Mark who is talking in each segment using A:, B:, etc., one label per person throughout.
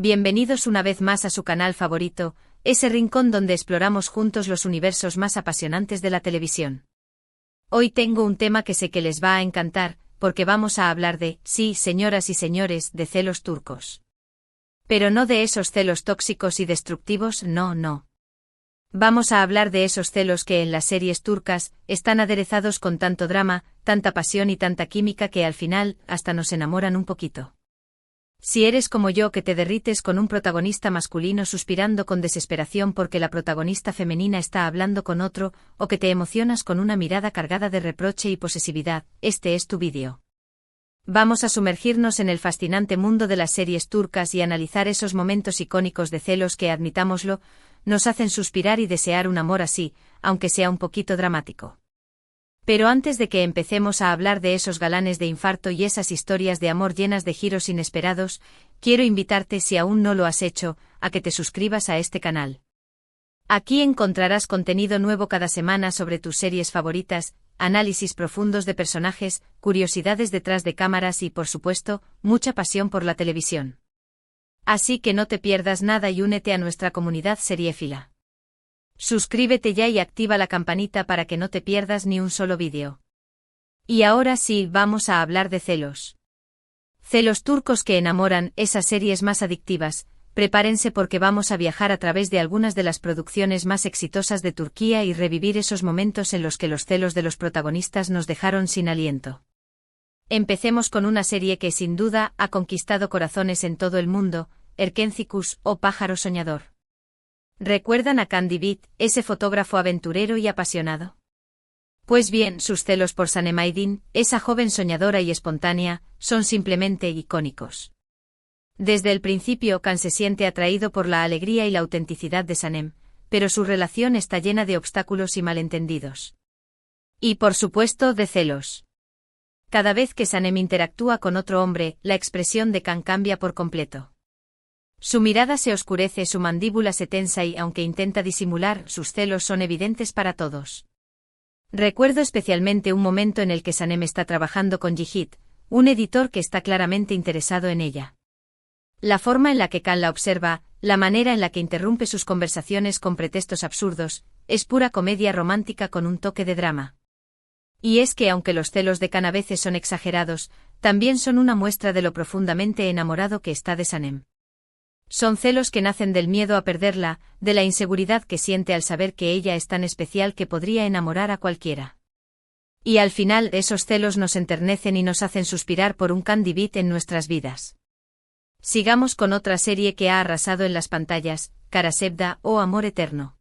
A: Bienvenidos una vez más a su canal favorito, ese rincón donde exploramos juntos los universos más apasionantes de la televisión. Hoy tengo un tema que sé que les va a encantar, porque vamos a hablar de, sí, señoras y señores, de celos turcos. Pero no de esos celos tóxicos y destructivos, no. Vamos a hablar de esos celos que en las series turcas están aderezados con tanto drama, tanta pasión y tanta química que al final hasta nos enamoran un poquito. Si eres como yo que te derrites con un protagonista masculino suspirando con desesperación porque la protagonista femenina está hablando con otro, o que te emocionas con una mirada cargada de reproche y posesividad, este es tu vídeo. Vamos a sumergirnos en el fascinante mundo de las series turcas y analizar esos momentos icónicos de celos que, admitámoslo, nos hacen suspirar y desear un amor así, aunque sea un poquito dramático. Pero antes de que empecemos a hablar de esos galanes de infarto y esas historias de amor llenas de giros inesperados, quiero invitarte, si aún no lo has hecho, a que te suscribas a este canal. Aquí encontrarás contenido nuevo cada semana sobre tus series favoritas, análisis profundos de personajes, curiosidades detrás de cámaras y, por supuesto, mucha pasión por la televisión. Así que no te pierdas nada y únete a nuestra comunidad seriéfila. Suscríbete ya y activa la campanita para que no te pierdas ni un solo vídeo. Y ahora sí, vamos a hablar de celos. Celos turcos que enamoran, esas series más adictivas. Prepárense porque vamos a viajar a través de algunas de las producciones más exitosas de Turquía y revivir esos momentos en los que los celos de los protagonistas nos dejaron sin aliento. Empecemos con una serie que sin duda ha conquistado corazones en todo el mundo, Erkencikus, o Pájaro Soñador. ¿Recuerdan a Candy Beat, ese fotógrafo aventurero y apasionado? Pues bien, sus celos por Sanem Aydin, esa joven soñadora y espontánea, son simplemente icónicos. Desde el principio Can se siente atraído por la alegría y la autenticidad de Sanem, pero su relación está llena de obstáculos y malentendidos. Y por supuesto de celos. Cada vez que Sanem interactúa con otro hombre, la expresión de Can cambia por completo. Su mirada se oscurece, su mandíbula se tensa y, aunque intenta disimular, sus celos son evidentes para todos. Recuerdo especialmente un momento en el que Sanem está trabajando con Yiğit, un editor que está claramente interesado en ella. La forma en la que Can la observa, la manera en la que interrumpe sus conversaciones con pretextos absurdos, es pura comedia romántica con un toque de drama. Y es que aunque los celos de Can a veces son exagerados, también son una muestra de lo profundamente enamorado que está de Sanem. Son celos que nacen del miedo a perderla, de la inseguridad que siente al saber que ella es tan especial que podría enamorar a cualquiera. Y al final esos celos nos enternecen y nos hacen suspirar por un Candy Beat en nuestras vidas. Sigamos con otra serie que ha arrasado en las pantallas, Karasevda, o Amor Eterno.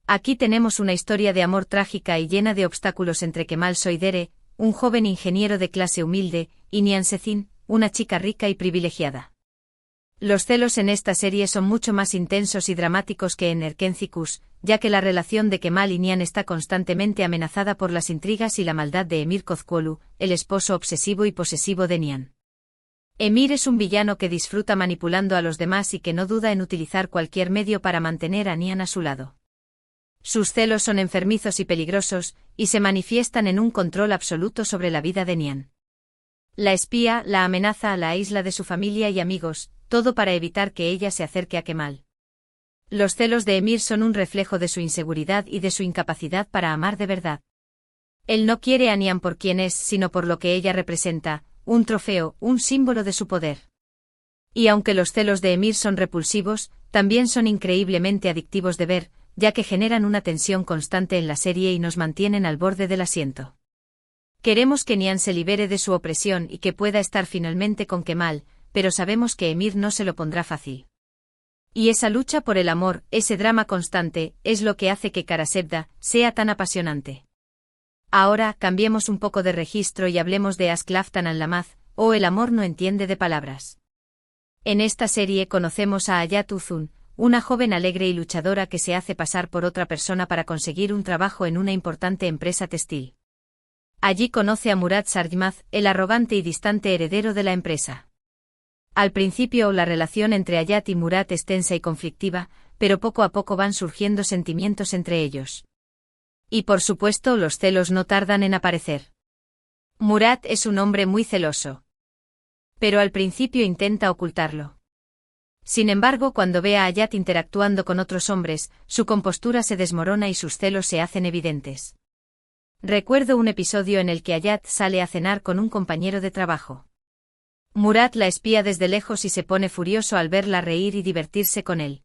A: Aquí tenemos una historia de amor trágica y llena de obstáculos entre Kemal Soydere, un joven ingeniero de clase humilde, y Nihan Sezin, una chica rica y privilegiada. Los celos en esta serie son mucho más intensos y dramáticos que en Erkencikus, ya que la relación de Kemal y Nihan está constantemente amenazada por las intrigas y la maldad de Emir Kozkolu, el esposo obsesivo y posesivo de Nihan. Emir es un villano que disfruta manipulando a los demás y que no duda en utilizar cualquier medio para mantener a Nihan a su lado. Sus celos son enfermizos y peligrosos, y se manifiestan en un control absoluto sobre la vida de Nihan. La espía, la amenaza, la aísla de su familia y amigos, todo para evitar que ella se acerque a Kemal. Los celos de Emir son un reflejo de su inseguridad y de su incapacidad para amar de verdad. Él no quiere a Nihan por quien es, sino por lo que ella representa, un trofeo, un símbolo de su poder. Y aunque los celos de Emir son repulsivos, también son increíblemente adictivos de ver, ya que generan una tensión constante en la serie y nos mantienen al borde del asiento. Queremos que Nihan se libere de su opresión y que pueda estar finalmente con Kemal, pero sabemos que Emir no se lo pondrá fácil. Y esa lucha por el amor, ese drama constante, es lo que hace que Karasevda sea tan apasionante. Ahora, cambiemos un poco de registro y hablemos de Aşk Laftan Anlamaz, o El amor no entiende de palabras. En esta serie conocemos a Hayat Uzun, una joven alegre y luchadora que se hace pasar por otra persona para conseguir un trabajo en una importante empresa textil. Allí conoce a Murat Sarjmaz, el arrogante y distante heredero de la empresa. Al principio la relación entre Hayat y Murat es tensa y conflictiva, pero poco a poco van surgiendo sentimientos entre ellos. Y por supuesto los celos no tardan en aparecer. Murat es un hombre muy celoso. Pero al principio intenta ocultarlo. Sin embargo, cuando ve a Hayat interactuando con otros hombres, su compostura se desmorona y sus celos se hacen evidentes. Recuerdo un episodio en el que Hayat sale a cenar con un compañero de trabajo. Murad la espía desde lejos y se pone furioso al verla reír y divertirse con él.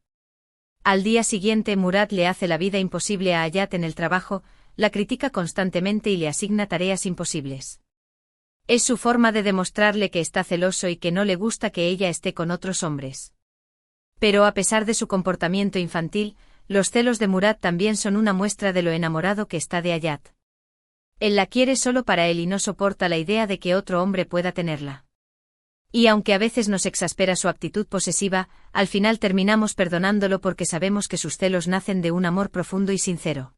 A: Al día siguiente Murad le hace la vida imposible a Hayat en el trabajo, la critica constantemente y le asigna tareas imposibles. Es su forma de demostrarle que está celoso y que no le gusta que ella esté con otros hombres. Pero a pesar de su comportamiento infantil, los celos de Murad también son una muestra de lo enamorado que está de Hayat. Él la quiere solo para él y no soporta la idea de que otro hombre pueda tenerla. Y aunque a veces nos exaspera su actitud posesiva, al final terminamos perdonándolo porque sabemos que sus celos nacen de un amor profundo y sincero.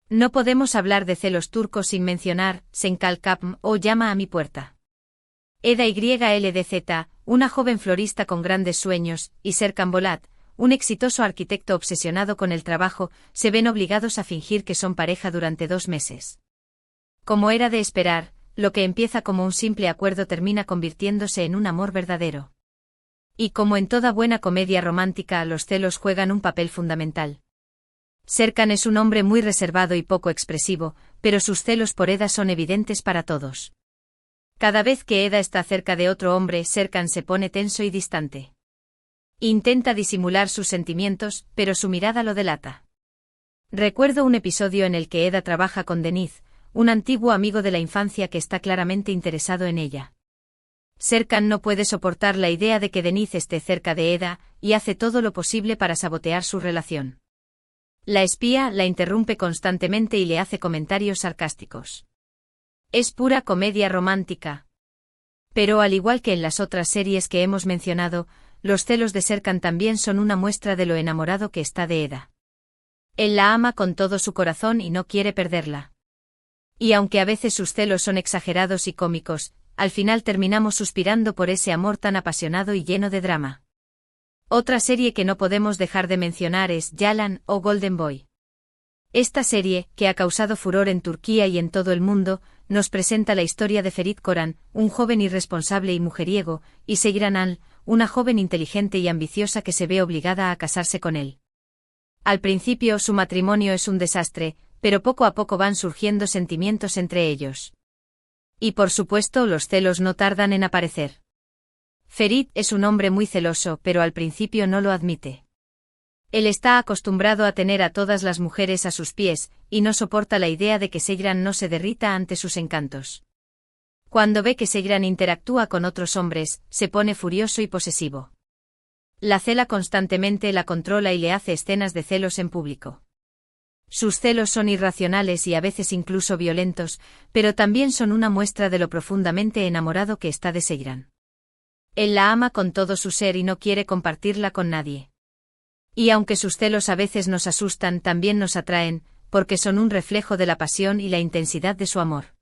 A: No podemos hablar de celos turcos sin mencionar Senkal Kapm o Llama a mi puerta. Eda YLDZ, una joven florista con grandes sueños, y Serkan Bolat, un exitoso arquitecto obsesionado con el trabajo, se ven obligados a fingir que son pareja durante 2 meses. Como era de esperar, lo que empieza como un simple acuerdo termina convirtiéndose en un amor verdadero. Y como en toda buena comedia romántica, los celos juegan un papel fundamental. Serkan es un hombre muy reservado y poco expresivo, pero sus celos por Eda son evidentes para todos. Cada vez que Eda está cerca de otro hombre, Serkan se pone tenso y distante. Intenta disimular sus sentimientos, pero su mirada lo delata. Recuerdo un episodio en el que Eda trabaja con Deniz, un antiguo amigo de la infancia que está claramente interesado en ella. Serkan no puede soportar la idea de que Deniz esté cerca de Eda, y hace todo lo posible para sabotear su relación. La espía la interrumpe constantemente y le hace comentarios sarcásticos. Es pura comedia romántica. Pero al igual que en las otras series que hemos mencionado, los celos de Serkan también son una muestra de lo enamorado que está de Eda. Él la ama con todo su corazón y no quiere perderla. Y aunque a veces sus celos son exagerados y cómicos, al final terminamos suspirando por ese amor tan apasionado y lleno de drama. Otra serie que no podemos dejar de mencionar es Yalan o Golden Boy. Esta serie, que ha causado furor en Turquía y en todo el mundo, nos presenta la historia de Ferit Koran, un joven irresponsable y mujeriego, y Seyran Al, una joven inteligente y ambiciosa que se ve obligada a casarse con él. Al principio su matrimonio es un desastre, pero poco a poco van surgiendo sentimientos entre ellos. Y por supuesto los celos no tardan en aparecer. Ferit es un hombre muy celoso, pero al principio no lo admite. Él está acostumbrado a tener a todas las mujeres a sus pies, y no soporta la idea de que Seyran no se derrita ante sus encantos. Cuando ve que Seyran interactúa con otros hombres, se pone furioso y posesivo. La cela constantemente, la controla y le hace escenas de celos en público. Sus celos son irracionales y a veces incluso violentos, pero también son una muestra de lo profundamente enamorado que está de Seyran. Él la ama con todo su ser y no quiere compartirla con nadie. Y aunque sus celos a veces nos asustan, también nos atraen, porque son un reflejo de la pasión y la intensidad de su amor.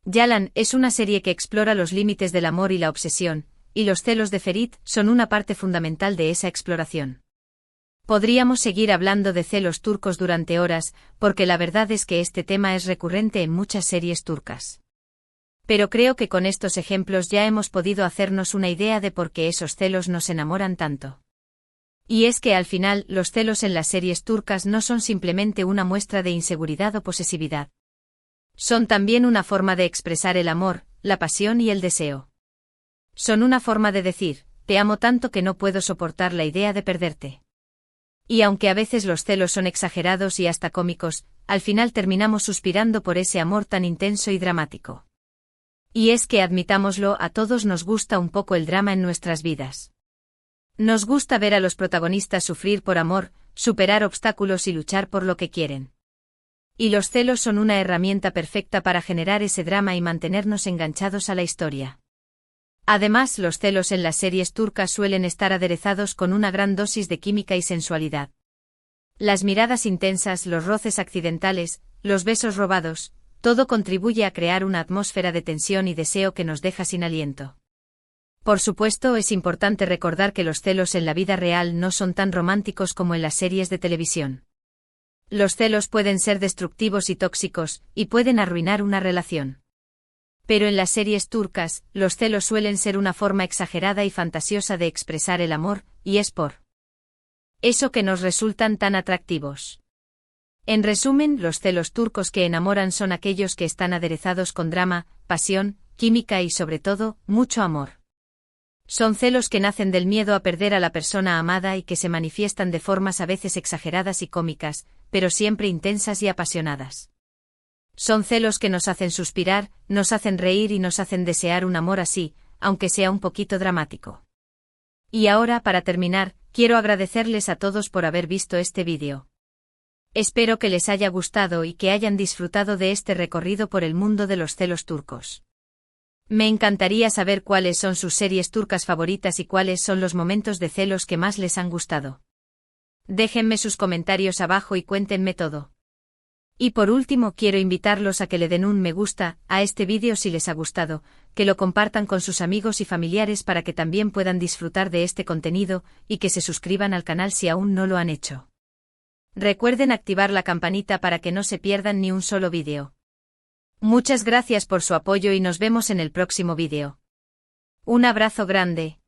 A: Yalan es una serie que explora los límites del amor y la obsesión, y los celos de Ferit son una parte fundamental de esa exploración. Podríamos seguir hablando de celos turcos durante horas, porque la verdad es que este tema es recurrente en muchas series turcas. Pero creo que con estos ejemplos ya hemos podido hacernos una idea de por qué esos celos nos enamoran tanto. Y es que al final, los celos en las series turcas no son simplemente una muestra de inseguridad o posesividad. Son también una forma de expresar el amor, la pasión y el deseo. Son una forma de decir, te amo tanto que no puedo soportar la idea de perderte. Y aunque a veces los celos son exagerados y hasta cómicos, al final terminamos suspirando por ese amor tan intenso y dramático. Y es que admitámoslo, a todos nos gusta un poco el drama en nuestras vidas. Nos gusta ver a los protagonistas sufrir por amor, superar obstáculos y luchar por lo que quieren. Y los celos son una herramienta perfecta para generar ese drama y mantenernos enganchados a la historia. Además, los celos en las series turcas suelen estar aderezados con una gran dosis de química y sensualidad. Las miradas intensas, los roces accidentales, los besos robados, todo contribuye a crear una atmósfera de tensión y deseo que nos deja sin aliento. Por supuesto, es importante recordar que los celos en la vida real no son tan románticos como en las series de televisión. Los celos pueden ser destructivos y tóxicos, y pueden arruinar una relación. Pero en las series turcas, los celos suelen ser una forma exagerada y fantasiosa de expresar el amor, y es por eso que nos resultan tan atractivos. En resumen, los celos turcos que enamoran son aquellos que están aderezados con drama, pasión, química y sobre todo, mucho amor. Son celos que nacen del miedo a perder a la persona amada y que se manifiestan de formas a veces exageradas y cómicas, pero siempre intensas y apasionadas. Son celos que nos hacen suspirar, nos hacen reír y nos hacen desear un amor así, aunque sea un poquito dramático. Y ahora, para terminar, quiero agradecerles a todos por haber visto este vídeo. Espero que les haya gustado y que hayan disfrutado de este recorrido por el mundo de los celos turcos. Me encantaría saber cuáles son sus series turcas favoritas y cuáles son los momentos de celos que más les han gustado. Déjenme sus comentarios abajo y cuéntenme todo. Y por último quiero invitarlos a que le den un me gusta a este vídeo si les ha gustado, que lo compartan con sus amigos y familiares para que también puedan disfrutar de este contenido, y que se suscriban al canal si aún no lo han hecho. Recuerden activar la campanita para que no se pierdan ni un solo vídeo. Muchas gracias por su apoyo y nos vemos en el próximo vídeo. Un abrazo grande.